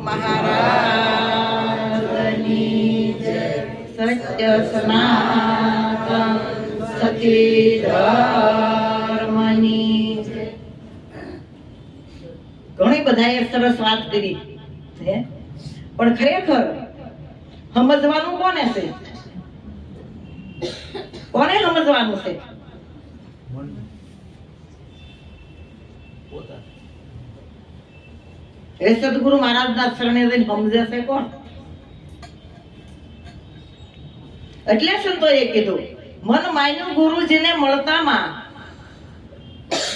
મહારાજની જય. સત્ય સનાતન સતી ધર્મની જય. ઘણી બધાએ સરસ વાત કરી હે, પણ ખરેખર સમજવાનું કોને છે? કોને સમજવાનું છે? એ સદગુરુ મહારાજના શરણે જઈને સમજે છે કોણ? એટલે સંતોએ કીધું મન માન્યું ગુરુજીને મળતામાં,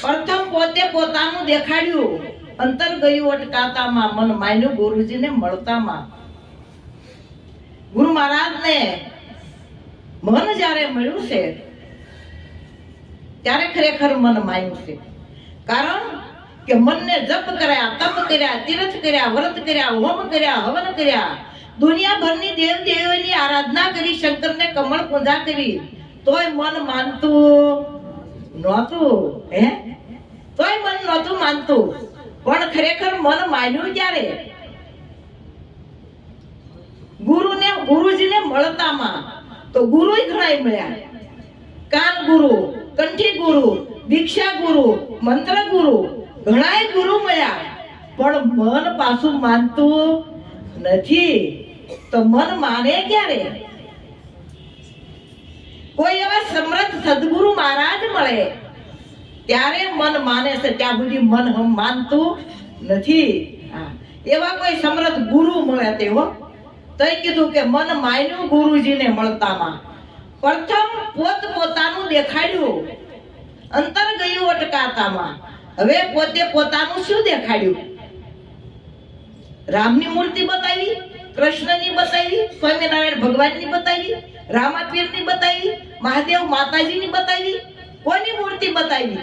પ્રથમ પોતે પોતાનું દેખાડ્યું, અંતર ગયું અટકાતામાં. મન માન્યું ગુરુજીને મળતામાં. ગુરુ મહારાજને મન જ્યારે મળ્યું છે ત્યારે ખરેખર મન માન્યું છે. કારણ કે મનને જપ કર્યા, તપ કર્યા, તીર્થ કર્યા, વ્રત કર્યા, હોમ કર્યા, હવન કર્યા, દુનિયાભરની દેવ દેવીની આરાધના કરી, શંકરને કમળ પૂજા કરી, તોય મન માનતું નહોતું. હે, તોય મન નહોતું માનતું. પણ ખરેખર મન માન્યું ક્યારે? ગુરુજીને મળતામાં. તો ગુરુ ઘણા મળ્યા. કાન ગુરુ, કંઠી ગુરુ, દીક્ષા ગુરુ, મંત્ર ગુરુ, ઘણાય ગુરુ મળ્યા. પણ મન પાછું માનતું નથી. તો મન માને ક્યારે? કોઈ એવા સમર્થ સદગુરુ મહારાજ મળે ત્યારે મન માને છે. ત્યાં સુધી મન માનતું નથી. એવા કોઈ સમર્થ ગુરુ મળે તેવો તો કીધું કે મન માન્યું ગુરુજીને મળતામાં. પ્રથમ પોતાનું દેખાડ્યું, અંતર ગયું અટકાતામાં. હવે પોતે પોતાનું શું દેખાડ્યું? રામની મૂર્તિ બતાવી, કૃષ્ણની બતાવી, સ્વામિનારાયણ ભગવાનની બતાવી, રામાપીરની બતાવી, મહાદેવ માતાજીની બતાવી. કોની મૂર્તિ બતાવી?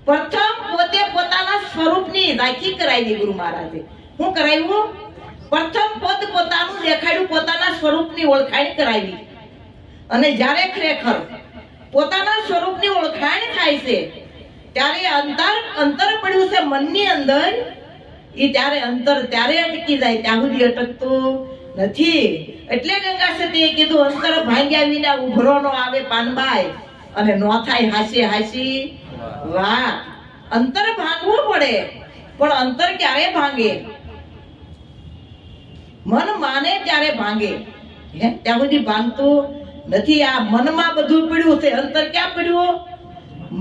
પ્રથમ પોતે પોતાના સ્વરૂપની રાખી કરાવી ગુરુ મહારાજે. શું કરાવ્યું? પ્રથમ પોતાનું દેખાડ્યું, પોતાના સ્વરૂપની ઓળખાણ કરાવી. અને જ્યારે ખરેખર પોતાના સ્વરૂપની ઓળખાણ થાય છે ત્યારે અંતર પડ્યું છે મનની અંદર, એ ત્યારે અંતર ત્યારે અટકી જાય, ત્યાં સુધી અટકતું નથી. એટલે ગંગા સતીએ કીધું અંતર ભાંગ્યા વિના ઉભરો નો આવે પાનબાઈ, અને નો થાય હાસી હાસી વાત. અંતર ભાંગવું પડે, પણ અંતર ક્યારે ભાંગે? મન માને ત્યારે ભાંગે. ત્યાં સુધી ભાંગતું નથી. આ મનમાં બધું પડ્યું છે. અંતર ક્યાં પડ્યું?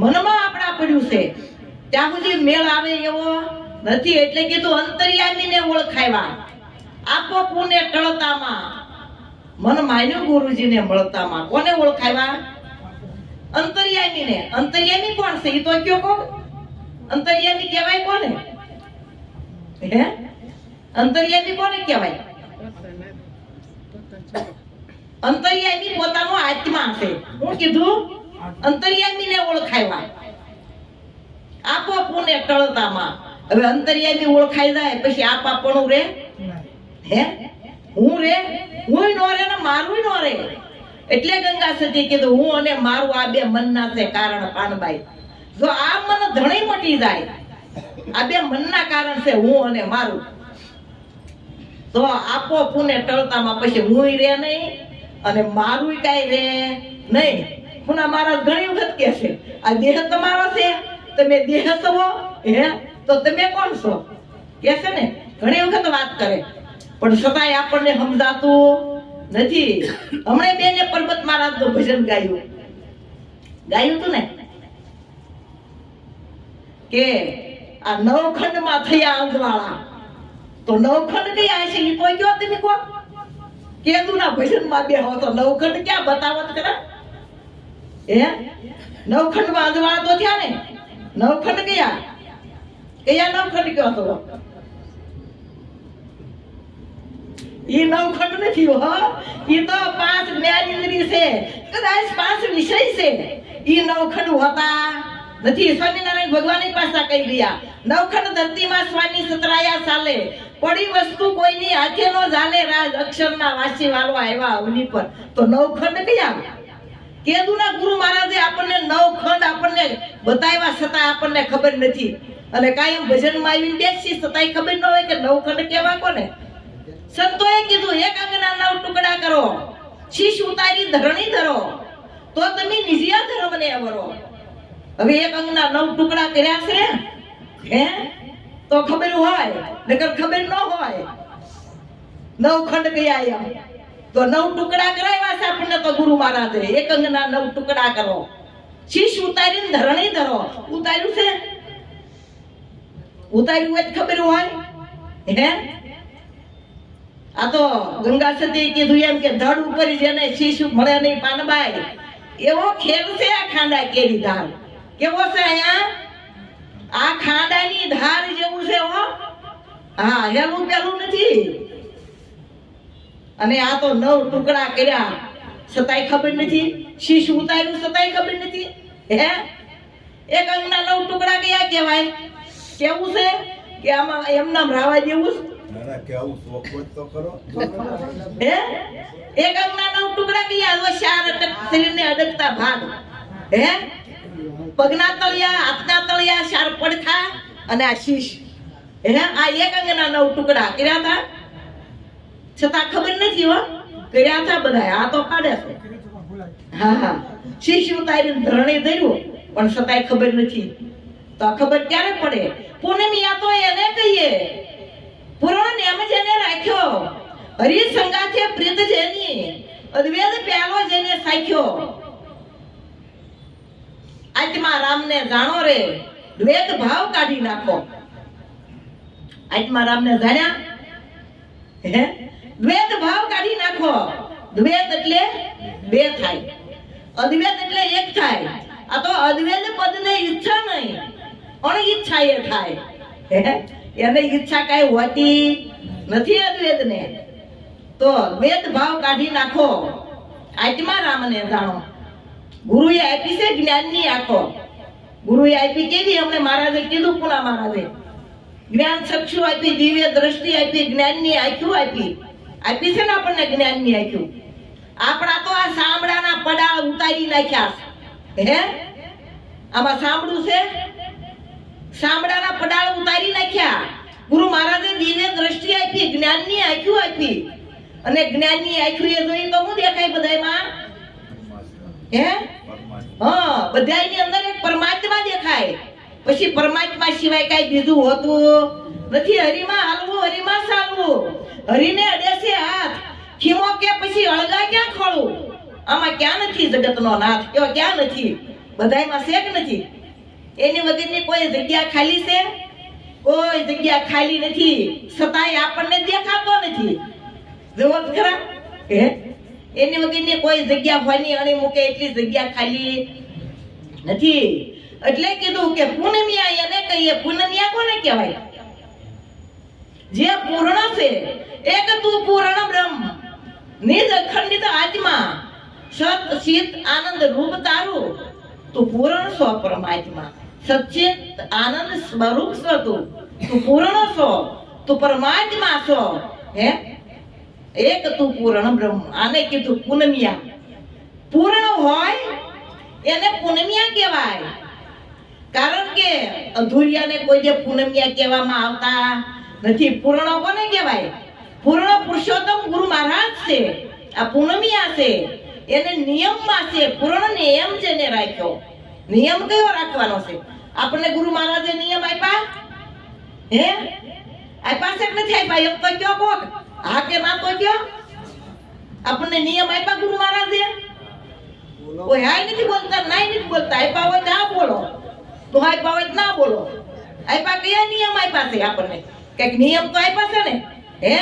મનમાં આપણા પડ્યું છે. ત્યાં સુધી મેળ આવે એવો નથી. એટલે કીધું અંતર્યામીને ઓળખાવ્યા. આપો પુને ટળતામાં. મન માન્યું ગુરુજીને મળતામાં. કોને ઓળખાવ્યા? અંતર્યામીને. અંતર્યામી કોણ છે? એ તો કયો કોણ? અંતર્યામી કહેવાય કોને? હે, અંતર્યામી કોને કહેવાય? અંતર્યામી પોતાનો આત્મા છે. હું કીધું અંતર્યામીને ઓળખાવ્યા. આપો પુને ટળતામાં. હવે અંતર્યામી ઓળખાઈ જાય પછી આપાપણું રે? હે, હું રે? હું નો રે ને મારું નો રે. એટલે ગંગા સતી કીધું હું અને મારું આ બે મનના છે કારણ પાનબાઈ. જો આ મન ધણી મટી જાય, આ બે મનના કારણ છે હું અને મારું, તો આપો પુને ટળતામાં પછી હું રે નહીં અને મારું કઈ રે નહીં. પુના મહારાજ ઘણી વખત કે છે આ દેહ તમારો છે, તમે દેહ છો. હે, તો તમે કોણ છો કે છે ને? ઘણી વખત વાત કરે, પણ છતાંય આપણને સમજાતું નથી. હમણાં બેને પરબત મહારાજનું ભજન ગાયું હતું ને કે આ નવખંડમાં થયા અંજવાળા. તો નવખંડ કયા છે એ તો કયો તમે કહો? કેદુના ભજનમાં બે હો તો નવખંડ ક્યાં બતાવત કરે? હે, નવખંડમાં અંજવાળા તો થયા ને. નવખંડ કયા નવખંડ કયો તો? ઈ નવખંડ નથી હો, ઈ તો 5 જ્ઞાનેન્દ્રિય છે, કદાચ 5 વિષય છે. ઈ નવખંડ હોતા નથી. સ્વામિનારાયણ ભગવાનની પાસે કહી રહ્યા નવખંડ ધરતીમાં સ્વામી સતરાયા ચાલે, પડી વસ્તુ કોઈની હાથે નો જાલે, રાજ અક્ષરના વાસી વાળો આવ્યા અવની પર. તો નવખંડ કયા? કેદુના ગુરુ મહારાજે આપણને નવખંડ આપણને બતાવ્યા છતાં આપણને ખબર નથી. અને કાયમ ભજનમાં આવીને બેસી છતાંય ખબર ન હોય કે નવખંડ કેવા કોને. સંતોએ કીધું એક અંગના 9 ટુકડા કરો, શીશ ઉતારી ધરણી ધરો, તો તમે નિજિયા ધર્મને અવરો. હવે એક અંગના 9 ટુકડા કર્યા છે હે તો ખબર હોય, નકર ખબર ન હોય. 9 ખંડ કયા એમ તો 9 ટુકડા કરાવ્યા છે આપણને તો ગુરુ મહારાજે. એક અંગના 9 ટુકડા કરો, શીશ ઉતારીને ધરણી ધરો. ઉતાર્યું છે? ઉતાર્યું હોય ખબર હોય હે. આ તો ગંગા સતી કીધું એમ કે ધડ ઉપર જેને શીશ મળે નહીં પાનબાઈ, એવો ખેલ છે આ ખાંડા કેરી ધાર. કેવો છે અહીંયા? આ ખાંડાની ધાર જેવું છે હો. હા, હેલું પેલું નથી. અને આ તો 9 ટુકડા કર્યા છતાંય ખબર નથી. શીશ ઉતાર્યું છતાંય ખબર નથી હે. એક અંગના 9 ટુકડા કયા કહેવાય? કેવું છે કે આમાં એમ નામ રાવા જેવું કેવું શોખ તો કરો હે. એક અંગના 9 ટુકડા કયા? હવે 4 શરીરને અડકતા ભાગ હે. પગના તળિયા, હાથના તળિયા, 4 પડખા અને આ શીશ હે. આ એક અંગના 9 ટુકડા કર્યા હતા છતાં ખબર નથી હો કર્યા હતા બધા. આ તો કાઢે છે. હા હા, શીશ ઉતારીને ધરણી ધર્યું પણ છતાંય ખબર નથી. તો ખબર ક્યારે પડે? પૂનમિયા તો એને કહીએ. પૂર્ણ નિયમ જેને રાખ્યો, હરિ સંગાથે પ્રીત જેની, અદ્વૈત પ્યાલો જેને સાખ્યો. આત્મા રામને જાણો રે, દ્વૈત ભાવ કાઢી નાખો. આત્મા રામને જાણ્યા હે, દ્વૈત ભાવ કાઢી નાખો. દ્વૈત એટલે બે થાય, અદ્વૈત એટલે એક થાય. આ તો અદ્વૈત પદને ઈચ્છા નહીં, અણઈચ્છા એ થાય હે. એને ઈચ્છા કઈ હોતી નથી અદ્વૈત ને. તો દ્વૈત ભાવ કાઢી નાખો, આત્મા રામને જાણો. ગુરુએ આપી છે જ્ઞાનની આંખો. ગુરુએ આપી કેવી? અમને મહારાજે કીધું, પુના મહારાજે જ્ઞાન ચક્ષુ આપી, દિવ્ય દ્રષ્ટિ આપી, જ્ઞાનની આંખો આપી. આપી છે ને આપણને જ્ઞાનની આંખો. આપણા તો આ સાંભળાના પડાળ ઉતારી નાખ્યા હે. આમાં સાંભળું છે? સાંભળાના પડાળ ઉતારી નાખ્યા. ગુરુ મહારાજે દિવ્ય દ્રષ્ટિ આપી, જ્ઞાનની આંખો આપી. અને જ્ઞાનની આંખો એ જોઈ તો હું દેખાય બધાયમાં હે. હા, બધાયની અંદર એક પરમાત્મા દેખાય. પછી પરમાત્મા સિવાય કઈ બીજું હોતું નથી. હરિમાં હાલવું, હરિમાં ચાલવું. હરિને અડે છે હાથ, ખીમો કે પછી અળગા ક્યાં ખોળું? આમાં ક્યાં નથી જગતનો નાથ? કેવો ક્યાં નથી? બધાયમાં છે કે નથી? એની વગરની કોઈ જગ્યા ખાલી છે? કોઈ જગ્યા ખાલી નથી. છતાંય આપણને દેખાતો નથી. જોવો ખરા હે. એની વગરની કોઈ જગ્યા હોની અણી મૂકે એટલી જગ્યા ખાલી નથી. એટલે કીધું કે પૂનમિયા એને કહીએ. પૂનમિયા કોને કહેવાય? જે પૂર્ણ છે, એક તું પૂર્ણ બ્રહ્મ, નિજ અખંડિત આત્મા, સત ચિત આનંદ રૂપ તારું. તું પૂર્ણ છો પરમાત્મા, સચ્ચિત આનંદ સ્વરૂપ છો. તું પૂર્ણ છો, તું પરમાત્મા છો હે. એક તું પૂર્ણ બ્રહ્મ. આને કીધું પૂનમિયા. પૂર્ણ હોય એને પૂનમિયા કહેવાય. કારણ કે અધૂરિયાને કોઈ જે પૂનમિયા કહેવામાં આવતા નથી. પૂર્ણ કોને કહેવાય? પૂર્ણ પુરુષોત્તમ ગુરુ મહારાજ છે. આ પૂનમિયા છે, એને નિયમમાં છે. પૂર્ણ નિયમ જેને રાખ્યો. નિયમ કયો રાખવાનો છે? આપણને ગુરુ મહારાજે નિયમ આપ્યા હે? આપ્યા છે કે નથી આપ્યા? એમ તો કયો કોક હા કે ના તો કયો? આપણને નિયમ આપ્યા ગુરુ મહારાજે? કોઈ હાય નથી બોલતા, નાય નથી બોલતા. આપ્યા હોય તો આ બોલો, તો આપ્યા હોય તો ના બોલો. આપ્યા કયા નિયમ આપ્યા છે આપણને? કઈક નિયમ તો આપ્યા છે ને હે.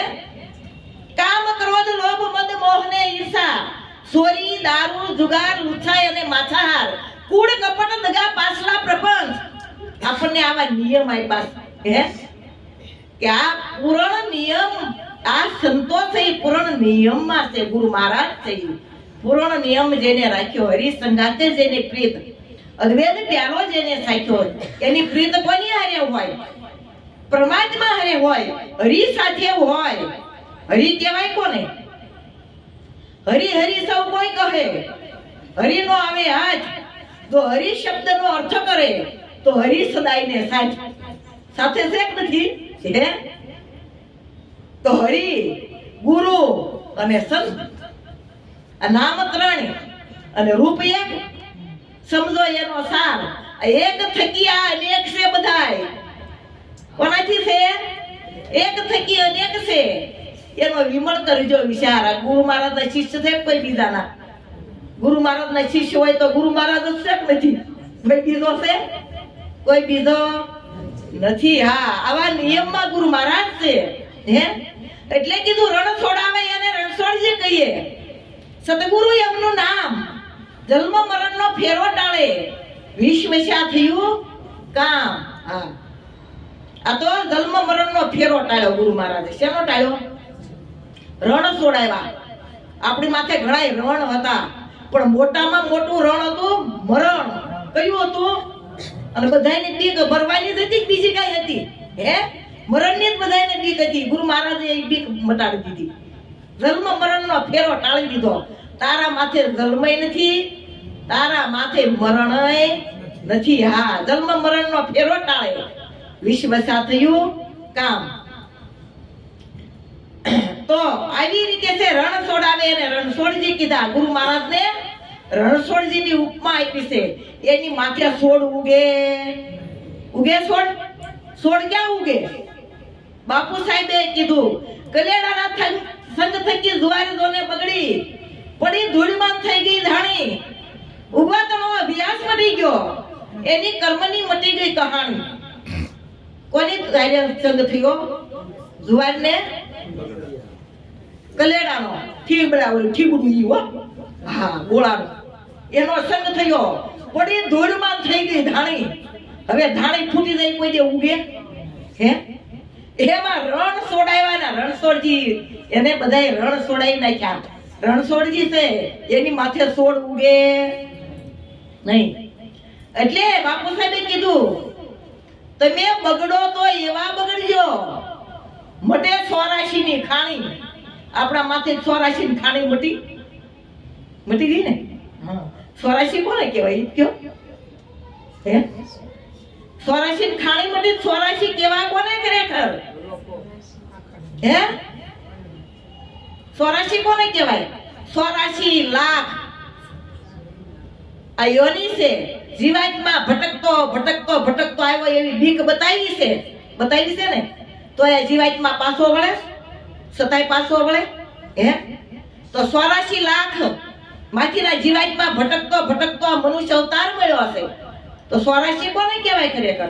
કામ, ક્રોધ, લોભ, મદ, મોહ ને ઈર્ષા, ચોરી, દારૂ, જુગાર, લુચ્છાઈ અને માથાહાર, કૂડ, કપટ, દગા, પાછલા પ્રપંચ. આપણને આવા નિયમ આપ્યા હે. કે આ પૂર્ણ નિયમ, આ સંતો છે એ પૂર્ણ નિયમમાં છે. ગુરુ મહારાજ છે પૂર્ણ નિયમ જેને રાખ્યો. હરિ સંગાતે જેને પ્રીત, અદ્વૈત પ્યાલો જેને સાખ્યો, એની પ્રીત કોની હારે હોય? પરમાત્મા હારે હોય, હરિ સાથે હોય. હરિ કહેવાય કોને? હરિ હરિ સૌ કોઈ કહે. હરિ નો આવે હાથ તો હરિ શબ્દ નો અર્થ કરે તો હરિ સદાય ને સાથ સાથે છે કે નથી હે? તો હરિ, ગુરુ અને સંત આ નામ ત્રણ અને રૂપ એક. સમજો એનો સાર. આ એક થકી આ અનેક છે બધાય. કોનાથી છે? એક થકી અનેક છે. એનો વિમળ કરજો વિચાર. આ ગુરુ મહારાજના શિષ્ય છે કોઈ બીજાના? ગુરુ મહારાજના શિષ્ય હોય તો ગુરુ મહારાજ જ છે કે નથી? કોઈ બીજો છે? કોઈ બીજો નથી. હા, આવા નિયમમાં ગુરુ મહારાજ છે. હે એટલે કીધું રણ છોડાવે એને રણછોડજી કહીએ. સતગુરુ એમનું નામ. જન્મ મરણનો ફેરો ટાળે. વિશ્વશા થયું કામ. હા, આ તો જન્મ મરણનો ફેરો ટાળ્યો ગુરુ મહારાજે. શેનો ટાળ્યો? રણ છોડાવ્યા. આપણી માથે ઘણાય રણ હતા, પણ મોટામાં મોટું રણ હતું મરણ. કયું હતું? અને બધાયને બીક ભરવાની જ હતી, બીજી કઈ હતી? હે, મરણની જ બધાયને બીક હતી. ગુરુ મહારાજે એ બીક મટાડી દીધી. જન્મ મરણનો ફેરો ટાળી દીધો. તારા માથે જન્મય નથી, તારા માથે મરણય નથી. હા, જન્મ મરણનો ફેરો ટાળે. વિશ્વસા થયું કામ. તો આવી રીતે છે રણ છોડાવે અને રણછોડજી કીધા. ગુરુ મહારાજને રણછોડજીની ઉપમા આપી છે. એની માથે છોડ ઉગે. ઉગે છોડ? છોડ ક્યાં ઉગે? બાપુ સાહેબે કીધું કલેડાના સંગ થકી જુવારી દોને બગડી પડી ધૂળમાં થઈ ગઈ ધાણી. ઉગવા તો અભ્યાસ મટી ગયો. એની કર્મની મટી ગઈ કહાણી. કોની સંગ થયો? જુવારને કલેડાનો ઠીબડા ઓલું ઠીબડું ઈ હો. હા, ગોળાનો એનો સંગ થયો. પડી ધૂળમાં થઈ ગઈ ધાણી. હવે ધાણી ફૂટી જાય કોઈ દે ઉગે? હે, એમાં રણ છોડાવ્યા. રણછોડજી એને બધાય રણ છોડાવી નાખ્યા. રણછોડજી છે એની માથે છોડ ઉગે નહીં. એટલે બાપુ સાહેબે કીધું તમે બગડો તો એવા બગડજો મટે 84 ની ખાણી. આપણા માથે 84 ની ખાણી મટી ગઈ ને. હા, 84 કોને કહેવાય કયો? હે, 84 ની ખાણી મટી. 84 કેવા કોને ખરેખર? હે, 84 કોને કહેવાય? 84 લાખ આ યોની છે. જીવાતમાં ભટકતો આવ્યો એવી બીક બતાવી છે ને. તો એ જીવાતમાં પાછો વળે? સતાય પાછો વળે? હે, તો 84 લાખ માંથીના જીવાતમાં ભટકતો મનુષ્ય અવતાર મળ્યો હશે. તો 84 કોને કહેવાય ખરેખર?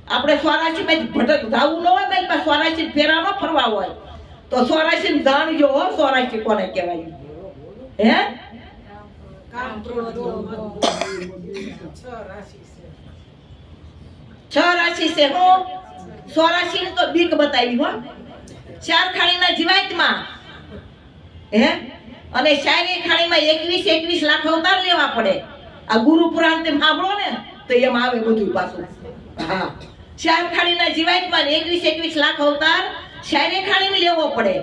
આપણે 84 માં ભટક જાવું ન હોય, ભાઈ 84 ફેરા ન ફરવા હોય તો 84 જાણજો 84 કોને કહેવાય? હે, છ રાશિ છે. હું 84 ની તો બીક બતાવી હો. 4 ખાણીના જીવાતમાં હે, અને 4 ખાણીમાં 21 લાખ અવતાર લેવા પડે. આ ગુરુ પુરાણ તે સાંભળો ને તો એમ આવે બધું પાછું. હા, 4 ખાણીના જીવાતમાં 21 લાખ અવતાર 4 ખાણીમાં લેવો પડે.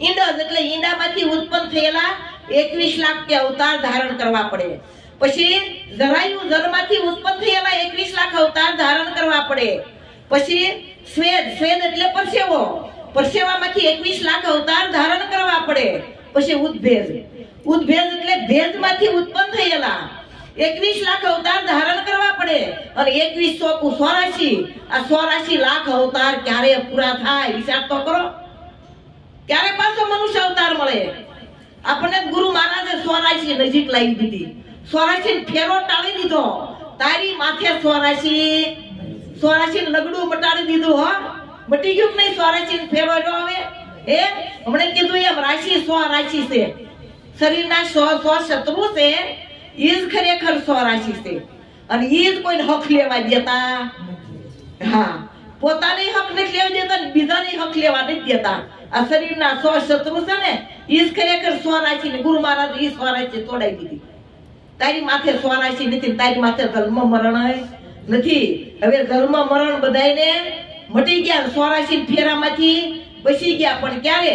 ઈંડજ એટલે ઈંડામાંથી ઉત્પન્ન થયેલા 21 લાખ કે અવતાર ધારણ કરવા પડે. પછી જરાયુ જળમાંથી ઉત્પન્ન થયેલા 21 લાખ અવતાર ધારણ કરવા પડે. પછી સ્વેદ એટલે પરસેવામાંથી 21 લાખ અવતાર ધારણ કરવા પડે. પછી ઉદ્ભેજ એટલે ભેજમાંથી ઉત્પન્ન થયેલા 21 લાખ અવતાર ધારણ કરવા પડે. અને 21 ચોકું 84. આ 84 લાખ અવતાર ક્યારે પૂરા થાય વિચાર તો કરો. ક્યારે પાછો મનુષ્ય અવતાર મળે? આપણને ગુરુ મહારાજે 84 નજીક લાવી દીધી. 84 ફેરો ટાળી દીધો. તારી માથે 84 લગડું મટાડી દીધું. હો, મટી ગયું નહીં? 84 ફેરો જો આવે. હે, હમણે કીધું એમ રાશિ 100 છે. શરીરના 100 શત્રુ છે. ઈ જ ખરેખર 100 છે. અને ઈ જ કોઈને હક લેવા દેતા. હા, પોતાને હક નથી લેવા દેતા, બીજાને હક લેવા નથી દેતા. આ શરીરના 100 શત્રુ છે ને, ઈ જ ખરેખર 100 ને ગુરુ મહારાજ ઈ 100 તોડાવી દીધી. તારી માથે 84 નથી. તારી માથે જન્મ મરણ નથી. હવે જન્મ મરણ બધાયને મટી ગયા. 84 ફેરામાંથી બચી ગયા. પણ ક્યારે?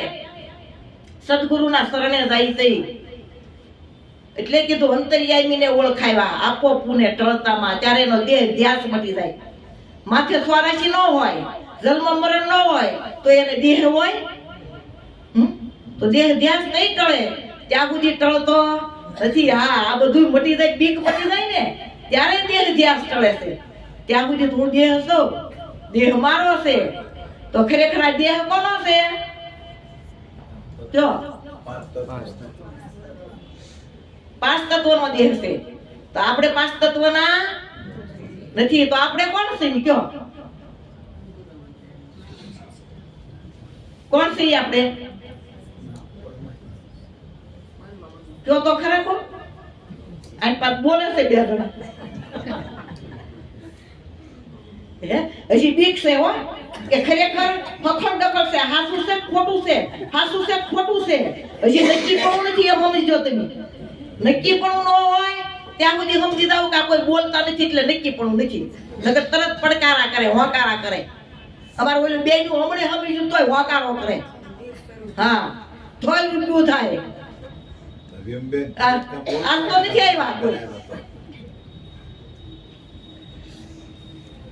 સદગુરુના શરણે જાય તઈ. એટલે કીધું અંતર્યામીને ઓળખાવ્યા. આપો પુને ટળતામાં ત્યારે એનો દેહ ધ્યાસ મટી જાય. માથે સ્વરાશી ન હોય, જન્મ મરણ ન હોય તો એને દેહ હોય? તો દેહ ધ્યાસ નહીં ટળે ત્યાં સુધી ટળતો નથી. હા, આ બધું મટી જાય, બીક મટી જાય ને ત્યારે દેહ ધ્યાસ ટળે છે. ત્યાં સુધી હું દેહ છું, દેહ મારો છે. તો ખરેખર આ દેહ કોનો છે? જો પાંચ તત્વનો દેહ છે. તો આપણે પાંચ તત્વના નથી, તો આપણે કોણ છે? કયો કોણ છે આપણે? કયો તો ખરા કોણ? આ પાછ બોલે છે બે જણા. હજી બીક છે હો કે ખરેખર ફખણ ડકર છે, હાસું છે ખોટું છે, હાસું છે ખોટું છે. હજી નક્કી પણ નથી. એમ સમજો તમે, નક્કી પણ ન હોય ત્યાં સુધી સમજી જાવ કે કોઈ બોલતા નથી એટલે નક્કી પણ નથી. નકર તરત પડકારા કરે, હોકારા કરે. અમારે ઓલું બે નું હમણે સમજ્યું તોય હોકારો કરે. હા, તોય ઊભું થાય. આજ તો નથી આવ્યા કોઈ.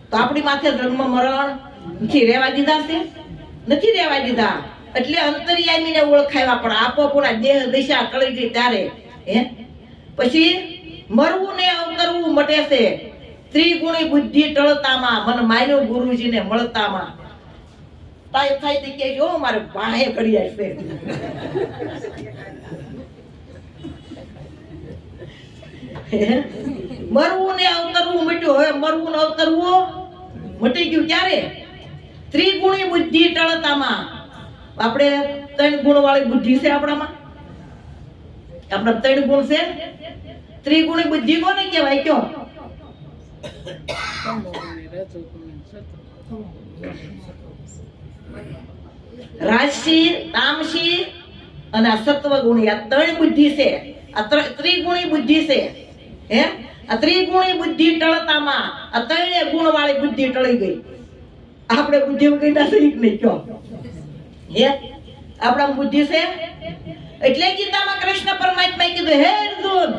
તો આપણી માથે જન્મ મરણ નથી રહેવા દીધા છે? નથી રહેવા દીધા. એટલે અંતર્યામીને ઓળખાવ્યા. પણ આપો પૂરા દેહ દિશા ટળી ગઈ ત્યારે પછી મરવું ને અવતરવું મટે છે. ત્રિગુણી બુદ્ધિ ટળતામાં, મન માન્યો ગુરુજીને મળતામાં. તાય થાય તે કે જો મારે વાહે ઘડિયાળ છે. મરવું ને અવતરવું મટ્યું. હવે મરવું ને અવતરવું મટી ગયું ક્યારે? ત્રિગુણી બુદ્ધિ ટળતામાં. આપણે 3 ગુણ વાળી બુદ્ધિ છે આપણામાં. આપણા 3 ગુણ છે. ત્રિગુણી બુદ્ધિ કોને કહેવાય? કયો? રાજસી, તામસી અને સત્વ ગુણી. આ 3 બુદ્ધિ છે. આ ત્રિગુણી બુદ્ધિ છે. આ ત્રિગુણી બુદ્ધિ ટળતામાં આ 3 ગુણ વાળી બુદ્ધિ ટળી ગઈ. આપણે બુદ્ધિ કઈના સહીક નહીં. કયો આપણા બુદ્ધિ છે? એટલે ગીતામાં કૃષ્ણ પરમાત્માએ કીધું, હે અર્જુન,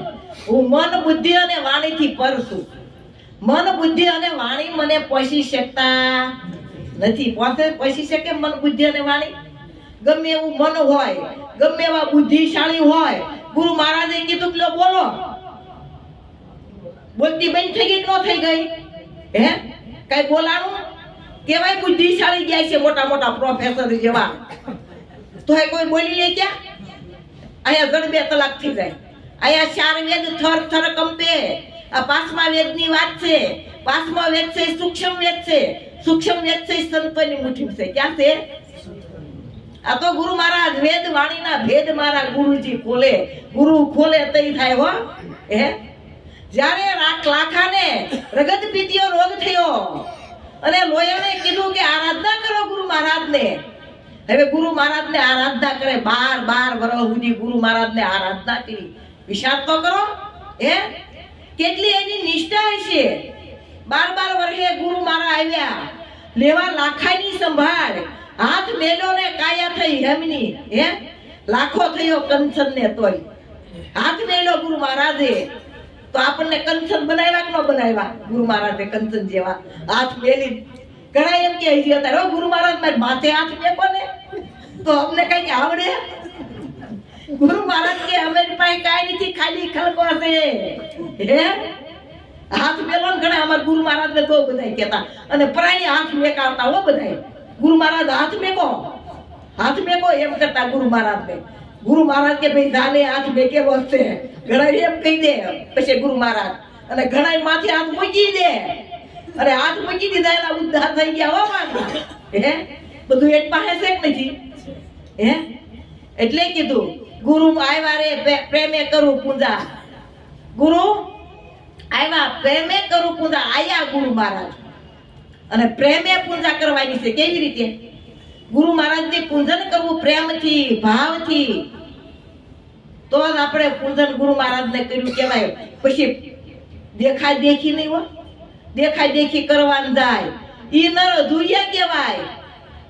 હું મન, બુદ્ધિ અને વાણીથી પર છું. મન, બુદ્ધિ અને વાણી મને પોષી શકતા નથી. પોષી શકે મન, બુદ્ધિ અને વાણી? ગમે એવું મન હોય, ગમે એવા બુદ્ધિશાળી હોય, ગુરુ મહારાજે કીધું કે બોલો, બોલતી બંધ થઈ ગઈ કે ન થઈ ગઈ? કઈ બોલાણું? કેવાય બુદ્ધિશાળી ગયા છે મોટા મોટા પ્રોફેસર જેવા, તો કોઈ બોલીએ ક્યાં? અહીંયા ગણ 2 કલાક થઈ જાય. અહીંયા 4 વેદ થર થર કંપે. આ 5મા વેદની વાત છે. 5મો વેદ છે સૂક્ષ્મ વેદ છે. સૂક્ષ્મ વેદ છે સંતોની મુઠ્ઠી છે. ક્યાં છે? આ તો ગુરુ મહારાજ વેદ વાણીના ભેદ મારા ગુરુજી ખોલે. ગુરુ ખોલે તઈ થાય હો. જ્યારે લાખાને રગત પીતીયો રોગ થયો અને લોયાને કીધું કે આરાધના કરો ગુરુ મહારાજને. હવે ગુરુ મહારાજને આરાધના કરે. 12 વર્ષ સુધી ગુરુ મહારાજને આરાધના કરી. વિચાર તો કરો કેટલી એની નિષ્ઠા હશે. 12 વર્ષે ગુરુ મહારાજ આવ્યા લેવા લાખાની સંભાળ. હાથ મેલો ને કાયા થઈ હેમની. લાખો થયો કંચન ને તોય હાથ મેલો ગુરુ મહારાજે. તો આપણને કંચન બનાવ્યા કે ન બનાવ્યા? ગુરુ મહારાજે કંચન જેવા હાથ મેલી. ઘણા એમ કે અત્યારે ગુરુ મહારાજ મારે માથે હાથ મેકો ને તો અમને કઈ આવડે? ગુરુ મહારાજ કે અમારી પાસે કાઈ નથી, ખાલી ખલકો છે. હાથ મેલો ને ઘણા અમારા ગુરુ મહારાજ ને બહુ બધા કહેતા. અને પ્રાણી હાથ મેકાવતા હો બધા. ગુરુ મહારાજ હાથ મેકો, હાથ મેકો એમ કરતા ગુરુ મહારાજ ને. ગુરુ મહારાજ કે ભાઈ જાને હાથ મેકેલો છે. ઘણા એમ કહી દે પછી ગુરુ મહારાજ. અને ઘણા માથે હાથ મૂકી દે. અરે હાથ મૂકી દીધા એના ઉદ્ધાર થઈ ગયા હો માથા. બધું એક પાસે છે કે નથી? એટલે કીધું ગુરુ આવ્યા રે પ્રેમે કરું પૂજા. ગુરુ આવ્યા પ્રેમે કરું પૂજા. આયા ગુરુ મહારાજ અને પ્રેમે પૂજા કરવાની છે. કેવી રીતે? ગુરુ મહારાજને પૂજન કરવું પ્રેમથી, ભાવથી. તો જ આપણે પૂજન ગુરુ મહારાજને કર્યું કહેવાય. પછી દેખાય દેખી નહીં હો. દેખાય દેખી કરવાનું જાય ઈ નર અધૂરિયા કહેવાય.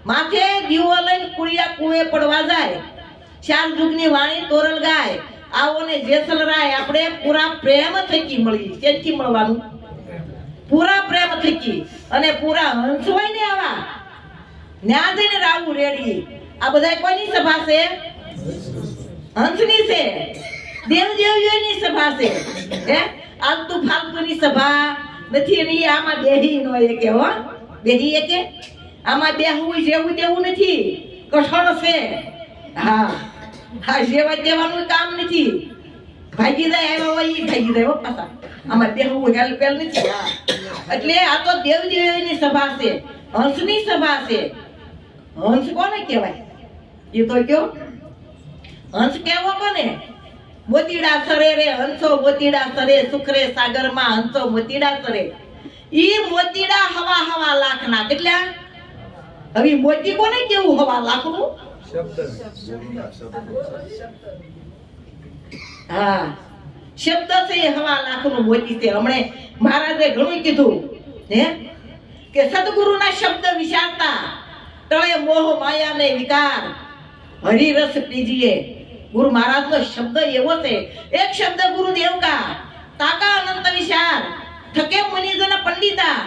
માથે દીવો લઈને કુળિયા કુએ પડવા જાય. 4 જુગની વાણી તોરલ ગાય. આવો ને જેસલ રાય આપણે પૂરા પ્રેમ થકી મળી. ક્યાંથી મળવાનું? પૂરા પ્રેમ થકી અને પૂરા હંસ હોય ને આવા ન્યા જઈને રાવું રેડી આ બધા કોની સભા છે હંસની છે દેવદેવીઓની સભા છે હે આલતુ ફાલતુની સભા નથી અને ઈ આમાં બેહી નો એકે હો બેહી એકે આમાં બેહવું જેવું તેવું નથી કઠણ છે હા હા જેવા દેવાનું કામ નથી ભાગી જાય આવ્યા હોય ઈ ભાગી જાય હો પાછા આમાં બેહવું હેલ પેલ નથી હા એટલે આ તો દેવદેવીઓની સભા છે હંસની સભા છે હંસ કોને કહેવાય એ તો કયો હંસ કેવો કોને મોતીડા સરે રે હંસો મોતીડા સરે સુખરે સાગરમાં હંસો મોતીડા સરે ઈ મોતીડા હવા હવા લાખના કેટલા હવે મોતી કોને કેવું હવા લાખનું શબ્દ ગુરુના શબ્દ હા શબ્દ છે એ હવા લાખનું મોતી છે હમણે મહારાજે ઘણું કીધું હે કે સદગુરુના શબ્દ વિચારતા તળે મોહ માયા ને વિકાર હરિરસ પીજીએ ગુરુ મહારાજનો શબ્દ એવો છે એક શબ્દ ગુરુદેવ કા તાકા અનંત વિચાર થકે મુનિજન પંડિતા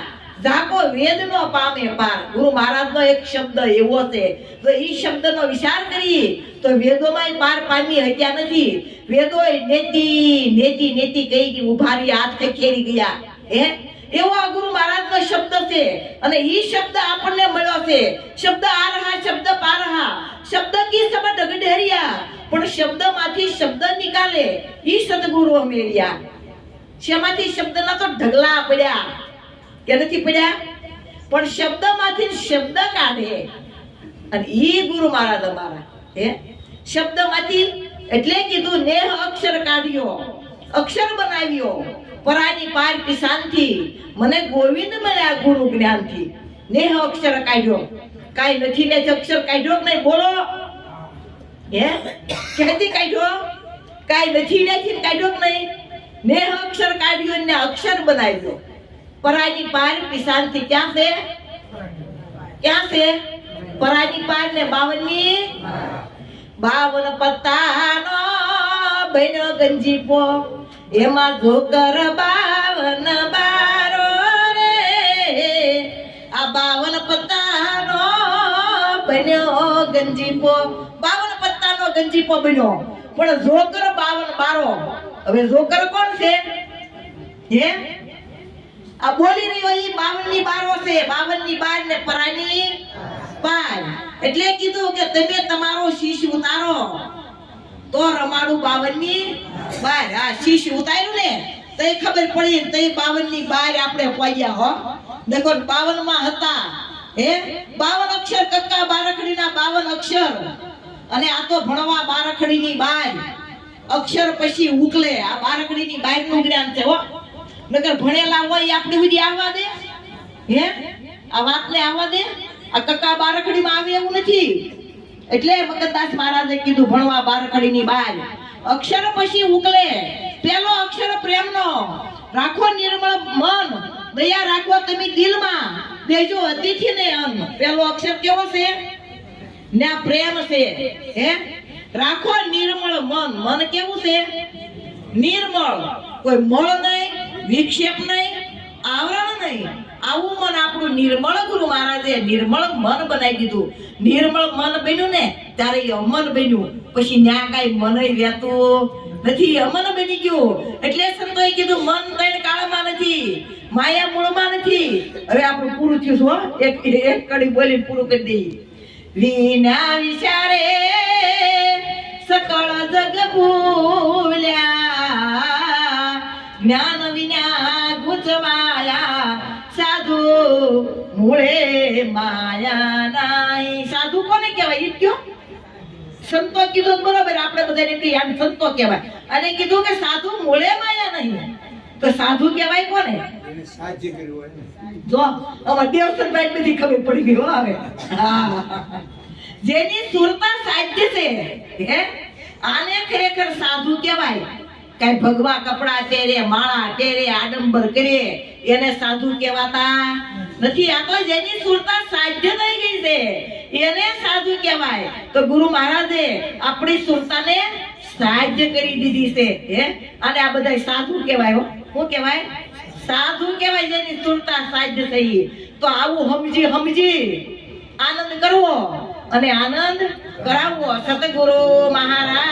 જાકો વેદનો પામે પાર ગુરુ મહારાજનો એક શબ્દ એવો છે જો ઈ શબ્દનો વિચાર કરી તો વેદોમાં પાર પામી હત્યા નથી વેદોય નેતી નેતી નેતી કહી કે ઉભારી હાથ ખેરી ગયા હે એવો આ ગુરુ મહારાજનો શબ્દ છે અને ઈ શબ્દ આપણને મળ્યો છે શબ્દ આરહા શબ્દ પારહા શબ્દ કી સબ ઢગઢેરિયા પણ શબ્દમાંથી શબ્દ નિકાલે ઈ સદગુરુ મેરિયા શેમાંથી શબ્દના તો ઢગલા પડ્યા કે નથી પડ્યા પણ શબ્દમાંથી શબ્દ કાઢે અને ઈ ગુરુ મહારાજ અમારા હે શબ્દમાંથી એટલે કીધું નેહ અક્ષર કાઢ્યો અક્ષર બનાવ્યો પરાની પાર કિસાનથી મને ગોવિંદ મળ્યા ગુરુ જ્ઞાનથી નેહ અક્ષર કાઢ્યો કાઈ નથી ને અક્ષર કાઢ્યો કે નહીં બોલો હે ક્યાંથી કાઢ્યો કાઈ નથી ને કાઢ્યો કે નહીં નેહ અક્ષર કાઢ્યો ને અક્ષર બનાવ્યો પરાની પાર કિસાનથી ક્યાં છે પરાની પાર ને 52 પત્તાનો બન્યો ગંજીપો એમાં જોકર 52 બારો રે આ 52 પત્તાનો બન્યો ગંજીપો 52 પત્તાનો ગંજીપો બન્યો પણ જોકર 52 બારો હવે જોકર કોણ છે હે આ બોલી રહ્યો ઈ 52 ની બારો છે 52 ની બાર ને પરાની પાર એટલે કીધું કે તમે તમારો શીશ ઉતારો તો રમાડું 52 ની બાર આ શીશ ઉતાર્યું ને તો ખબર પડી તો 52 ની બાર આપણે પોયા હો દેખો 52 માં હતા હે 52 અક્ષર કક્કા બારખડીના 52 અક્ષર અને આ તો ભણવા બારખડીની બાર અક્ષર પછી ઉકલે આ બારખડીની બાર નું જ્ઞાન છે હો નકર ભણેલા હોય આપણે બધી આવવા દે હે આ વાતને આવવા દે આ કક્કા બારખડીમાં આવે એવું નથી એટલે મગનદાસ મહારાજે કીધું ભણવા બારખડીની બાર અક્ષર પછી ઉકલે પેલો અક્ષર પ્રેમનો રાખો નિર્મળ મન દયા રાખો તમે દિલમાં દેજો અતિથિને અન્ન પેલો અક્ષર કેવો છે ને પ્રેમ છે હે રાખો નિર્મળ મન મન કેવું છે નિર્મળ કોઈ મળ નહીં વિક્ષેપ નહીં આવરણ નહીં આવું મન આપણું નિર્મળ ગુરુ મહારાજે નિર્મળ મન બનાવી દીધું નિર્મળ મન બન્યું ને ત્યારે એ અમન બન્યું પછી ન્યા કઈ મન રહેતું નથી અમન બની ગયું એટલે સંતોએ કીધું મન તૈણ કાળમાં નથી માયા મૂળમાં નથી હવે આપણું પૂરું થયું હો એક કડી બોલીને પૂરું કરી દઈએ વિના વિચારે સકળ જગ ભૂલ્યા જ્ઞાન વિના ગુજવાયા સાધુ મૂળે માયા નાઈ સાધુ કોને કહેવાય ઈ કયો સંતો કીધું બરોબર આપણે બધાને કે યાર સંતો કહેવાય અને કીધું કે સાધુ મૂળે માયા નહીં તો સાધુ કહેવાય કોને એને સાજ્ય કર્યું હોય ને જો અમાર દેવસનભાઈ બધી ખબર પડી ગઈ હો હવે હા જેની સુરતા સાધ્ય છે હે આને ખરેખર સાધુ કહેવાય કઈ ભગવા કપડા પહેરે માળા પહેરે આડંબર કરે એને સાધુ કહેવાતા નથી આ તો જેની સુરતા સાધ્ય થઈ ગઈ છે એને સાધુ કહેવાય તો ગુરુ મહારાજે આપણી સુરતાને સાધ્ય કરી દીધી છે હે અને આ બધા સાધુ કહેવાય હો શું કહેવાય સાધુ કહેવાય જેની સુરતા સાધ્ય થઈ. તો આવું સમજી સમજી આનંદ કરવો અને આનંદ કરાવવો. સતગુરુ મહારાજ